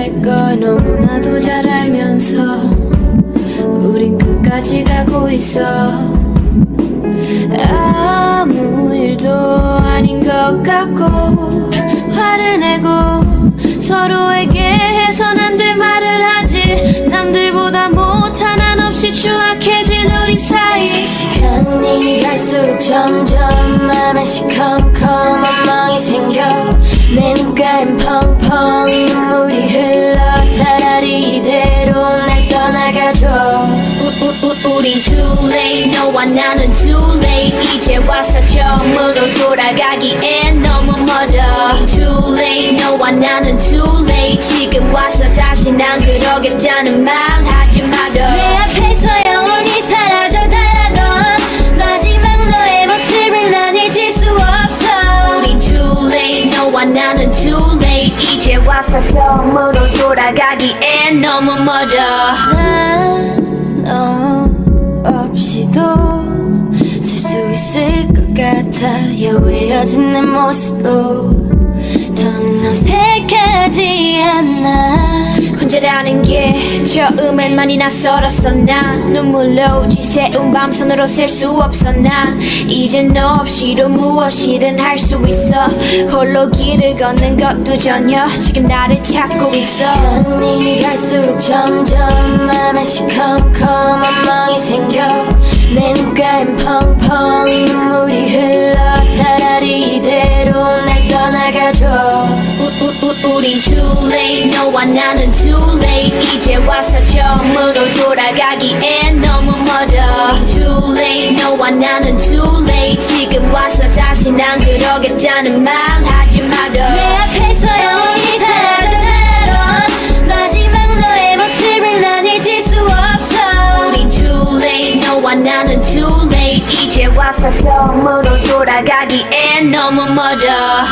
할 걸 너무나도 잘 알면서 우린 끝까지 가고 있어. 아무 일도 아닌 것 같고 화를 내고 서로에게 해선 안 될 말을 하지. 남들보다 못한 한없이 추악해진 우리 사이. 시간이 갈수록 점점 맘에 시컴컴한 멍이 생겨. 내 눈가엔 펑펑 눈물이 흘러. 차라리 이대로 날 떠나가줘. 우린 too late. 너와 나는 too late. 이제 와서 처음으로 돌아가기엔 너무 멀어. too late. 너와 나는 too late. 지금 와서 다시 난 그러겠다는 말 하지 마라. 내 앞에서 영원히 사라져 달라던 마지막 너의 모습을 난 잊을 수 없어. 우린 too late. 너와 나는 too late. 이제 와서 처음으로 돌아가기엔 너무 멀어. 너 없이도 살 수 있을 것 같아요. 헤어진 내 모습도 더는 어색하지 않아. 혼자라는 게 처음엔 많이 낯설었어. 난 눈물로 지새운 밤선으로 셀 수 없어. 난 이제 너 없이도 무엇이든 할 수 있어. 홀로 길을 걷는 것도 전혀 지금 나를 찾고 있어. 시간이 갈수록 점점 맘에 시컴컴한 멍이 생겨. 내 눈가엔 펑펑 눈물이 흘러. 차라리 이대로 날 떠나가줘. 우린 too late. 너와 나는 too late. 이제 와서 처음으로 돌아가기엔 너무 멀어. 우린 too late. 너와 나는 too late. 지금 와서 다시 난 그러겠다는 말 하지 마라. 내 앞에서 영원히 사라져 달라던 마지막 너의 모습을 난 잊을 수 없어. 우린 too late. 너와 나는 too late. 이제 와서 처음으로 돌아가기엔 너무 멀어.